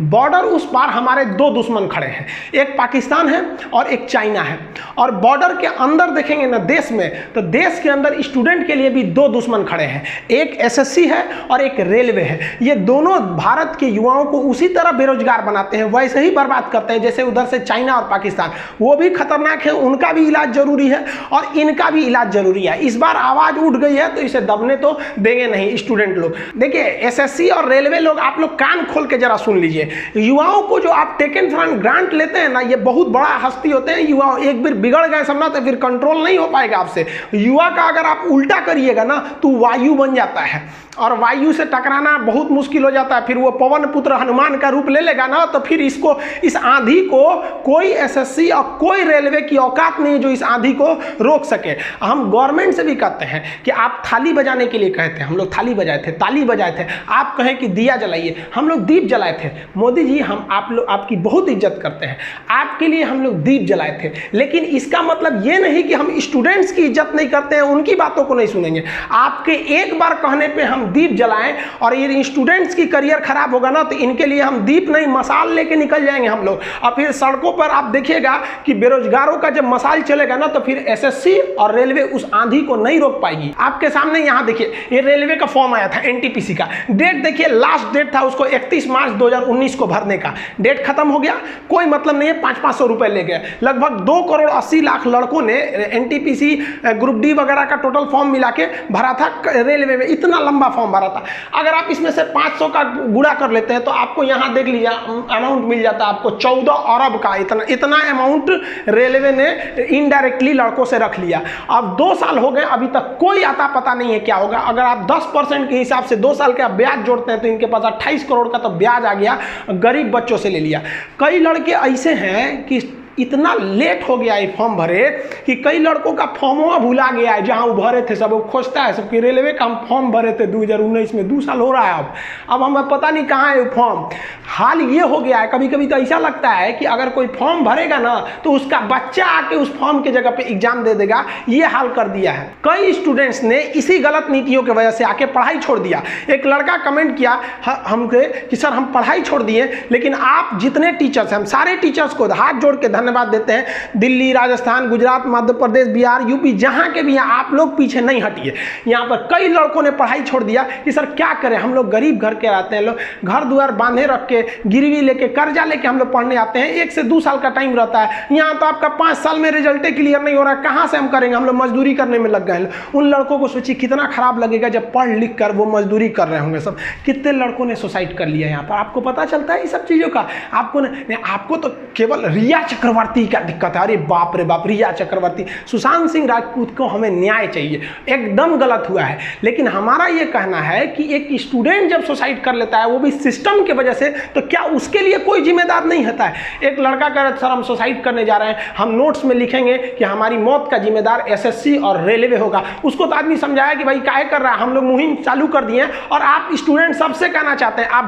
Border उस पार हमारे दो दुश्मन खड़े हैं, एक पाकिस्तान है और एक चाइना है। और बॉर्डर के अंदर देखेंगे ना देश में, तो देश के अंदर स्टूडेंट के लिए भी दो दुश्मन खड़े हैं, एक एसएससी है और एक रेलवे है। ये दोनों भारत के युवाओं को उसी तरह बेरोजगार बनाते हैं, वैसे ही बर्बाद करते हैं जैसे उधर से चाइना और पाकिस्तान। वो भी खतरनाक है, उनका भी इलाज जरूरी है और इनका भी इलाज जरूरी है। इस बार आवाज उठ गई है तो इसे दबने तो देंगे नहीं स्टूडेंट लोग। देखिए एसएससी और रेलवे लोग, आप लोग कान खोल के जरा सुन लीजिए। युवाओं को जो आप टेकन फॉर ग्रांट लेते हैं ना, ये बहुत बड़ा हस्ती होते हैं युवा। एक बार बिगड़ गए समझना तो फिर कंट्रोल नहीं हो पाएगा आपसे। युवा का अगर आप उल्टा करिएगा ना तो वायु बन जाता है और वायु से टकराना बहुत मुश्किल हो जाता है। फिर वो पवन पुत्र हनुमान का रूप ले लेगा ना, तो फिर इसको, इस आंधी को कोई एसएससी और कोई रेलवे की औकात नहीं जो इस आंधी को रोक सके। हम गवर्नमेंट से भी कहते हैं कि आप थाली बजाने के लिए कहते हैं, हम लोग थाली बजाए थे, ताली बजाए थे। आप कहें कि दिया जलाइए, हम लोग दीप जलाए थे। मोदी जी, हम आप लोग आपकी बहुत इज्जत करते हैं, आपके लिए हम लोग दीप जलाए थे। लेकिन इसका मतलब ये नहीं कि हम स्टूडेंट्स की इज्जत नहीं करते हैं, उनकी बातों को नहीं सुनेंगे। आपके एक बार कहने पे हम दीप जलाएं और ये स्टूडेंट्स की करियर खराब होगा ना, तो इनके लिए हम दीप नहीं मसाल लेके निकल जाएंगे हम लोग। और फिर सड़कों पर आप देखिएगा कि बेरोजगारों का जब मसाल चलेगा ना, तो फिर एसएससी और रेलवे उस आंधी को नहीं रोक पाएगी। आपके सामने यहाँ देखिए, ये रेलवे का फॉर्म आया था एनटीपीसी का। डेट देखिए, लास्ट डेट था उसको 31 मार्च 2019 को भरने का। डेट खत्म हो गया, कोई मतलब नहीं है, 500-500 रुपए ले गए। लगभग 2,80,00,000 लड़कों ने एनटीपीसी ग्रुप डी वगैरह का टोटल फॉर्म मिला के भरा था रेलवे में। इतना लंबा फॉर्म भरा था। अगर आप इसमें से 500 का गुणा कर लेते हैं तो आपको यहाँ देख लीजिए अमाउंट मिल जाता है आपको 14 अरब का। इतना अमाउंट रेलवे ने इनडायरेक्टली लड़कों से रख लिया। अब 2 साल हो गए, अभी तक कोई आता पता नहीं है क्या होगा। अगर आप 10% के हिसाब से 2 साल का ब्याज जोड़ते हैं तो इनके पास 28 करोड़ का तो ब्याज आ गया, गरीब बच्चों से ले लिया। कई लड़के ऐसे हैं कि इतना लेट हो गया ये फॉर्म भरे कि कई लड़कों का फॉर्मवा भुला गया है, जहां वो भरे थे सब वो खोजता है सबकी। रेलवे का हम फॉर्म भरे थे 2019 में, 2 साल हो रहा है अब हमें पता नहीं कहाँ है वो फॉर्म। हाल ये हो गया है, कभी कभी तो ऐसा लगता है कि अगर कोई फॉर्म भरेगा ना तो उसका बच्चा आके उस फॉर्म की जगह पे एग्जाम दे देगा। ये हाल कर दिया है। कई स्टूडेंट्स ने इसी गलत नीतियों की वजह से आके पढ़ाई छोड़ दिया। एक लड़का कमेंट किया हमसे कि सर हम पढ़ाई छोड़ दिए, लेकिन आप जितने टीचर्स हैं, हम सारे टीचर्स को हाथ जोड़ के धन्यवाद देते हैं। दिल्ली, राजस्थान, गुजरात, मध्य प्रदेश, बिहार, यूपी, जहां के भी हैं, आप लोग पीछे नहीं हटिए। यहां पर कई लड़कों ने पढ़ाई छोड़ दिया कि सर क्या करें, हम लोग गरीब घर के रहते हैं, लोग घर द्वार बांधे रख के, गिरवी लेके, कर्जा लेके हम लोग पढ़ने आते हैं। 1 से 2 साल का टाइम रहता है। यहाँ तो आपका 5 साल में रिजल्ट क्लियर नहीं हो रहा है, कहां से हम करेंगे, हम लोग मजदूरी करने में लग गए। उन लड़कों को सोचिए कितना खराब लगेगा जब पढ़ लिख कर वो मजदूरी कर रहे होंगे। सब कितने लड़कों ने सुसाइड कर लिया यहाँ पर, आपको पता चलता है ये सब चीजों का? आपको तो केवल रिया चक्रवर्ती का दिक्कत है। अरे बाप रे बाप, रिया चक्रवर्ती, सुशांत सिंह राजपूत को हमें न्याय चाहिए, एकदम गलत हुआ है। लेकिन हमारा ये कहना है कि एक स्टूडेंट जब सुसाइड कर लेता है, वो भी सिस्टम की वजह से, तो क्या उसके लिए कोई जिम्मेदार नहीं होता है? एक लड़का कह रहा है सर हम सुसाइड करने जा रहे हैं, हम नोट्स में लिखेंगे कि हमारी मौत का जिम्मेदार एसएससी और रेलवे होगा। उसको तो आदमी समझाया कि भाई काहे कर रहा है, हम लोग मुहिम चालू कर दिए। और आप स्टूडेंट सबसे कहना चाहते हैं आप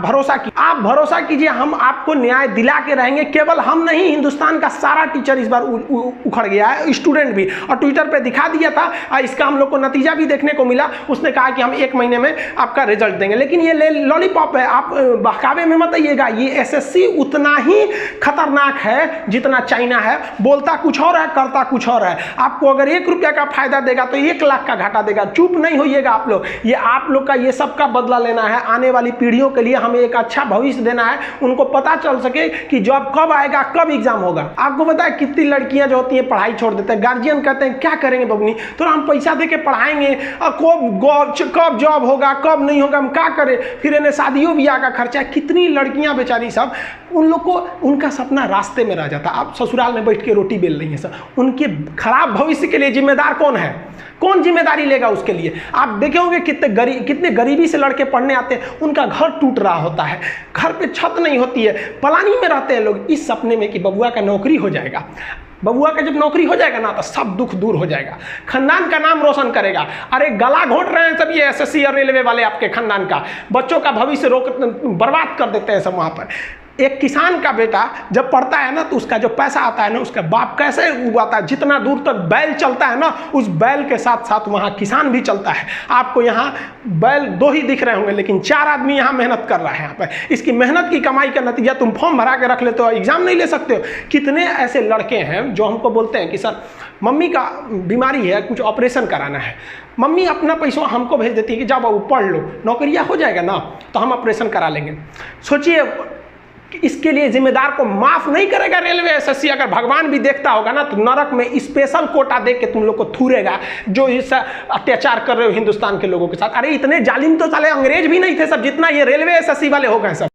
भरोसा कीजिए, हम आपको न्याय दिला के रहेंगे। केवल हम नहीं, हिंदुस्तान का सारा टीचर इस बार उखड़ गया है, स्टूडेंट भी। और ट्विटर पे दिखा दिया था, इसका हम लोग को नतीजा भी देखने को मिला। उसने कहा कि हम 1 महीने में आपका रिजल्ट देंगे। लेकिन ये लॉलीपॉप है, आप बहकावे में मत आइएगा। ये एसएससी उतना ही खतरनाक है जितना चाइना है। बोलता कुछ और है, करता कुछ और है। आपको अगर 1 रुपया का फायदा देगा तो 1 लाख का घाटा देगा। चुप नहीं होइएगा आप लोग। ये आप लोग का ये सब का बदला लेना है। आने वाली पीढ़ियों के लिए हमें एक अच्छा भविष्य देना है, उनको पता चल सके कि जॉब कब आएगा, कब एग्जाम होगा। आपको पता है कितनी लड़कियां जो होती हैं पढ़ाई छोड़ देते हैं। गार्जियन कहते हैं क्या करेंगे बबनी, तो हम पैसा दे के पढ़ाएंगे, कब जॉब होगा, कब नहीं होगा, हम क्या करें। फिर इन्हें शादियों ब्याह का खर्चा। कितनी लड़कियां बेचारी सब, उन लोग को उनका सपना रास्ते में रह जाता। आप ससुराल में बैठ के रोटी बेल रही हैं सब। उनके खराब भविष्य के लिए जिम्मेदार कौन है? कौन जिम्मेदारी लेगा उसके लिए? आप देखे होंगे कितने गरीबी से लड़के पढ़ने आते हैं, उनका घर टूट रहा होता है, घर पे छत नहीं होती है, पलानी में रहते हैं लोग, इस सपने में कि बबुआ का नौकरी हो जाएगा। बबुआ का जब नौकरी हो जाएगा ना तो सब दुख दूर हो जाएगा, खानदान का नाम रोशन करेगा। अरे गला घोट रहे हैं सब ये एसएससी और रेलवे वाले, आपके खानदान का बच्चों का भविष्य बर्बाद कर देते हैं सब वहाँ पर। एक किसान का बेटा जब पढ़ता है ना तो उसका जो पैसा आता है ना, उसका बाप कैसे उगाता है, जितना दूर तक बैल चलता है ना, उस बैल के साथ साथ वहाँ किसान भी चलता है। आपको यहाँ बैल 2 ही दिख रहे होंगे, लेकिन 4 आदमी यहाँ मेहनत कर रहा है यहाँ पर। इसकी मेहनत की कमाई का नतीजा तुम फॉर्म भरा के रख लेते हो, एग्जाम नहीं ले सकते हो। कितने ऐसे लड़के हैं जो हमको बोलते हैं कि सर मम्मी का बीमारी है, कुछ ऑपरेशन कराना है, मम्मी अपना पैसा हमको भेज देती है कि जाओ बाबू पढ़ लो, नौकरियाँ हो जाएगा ना तो हम ऑपरेशन करा लेंगे। सोचिए इसके लिए जिम्मेदार को माफ नहीं करेगा रेलवे एसएससी। अगर भगवान भी देखता होगा ना तो नरक में स्पेशल कोटा दे के तुम लोग को थूरेगा, जो इस अत्याचार कर रहे हो हिंदुस्तान के लोगों के साथ। अरे इतने जालिम तो साले अंग्रेज भी नहीं थे सब, जितना ये रेलवे एसएससी वाले हो गए सब।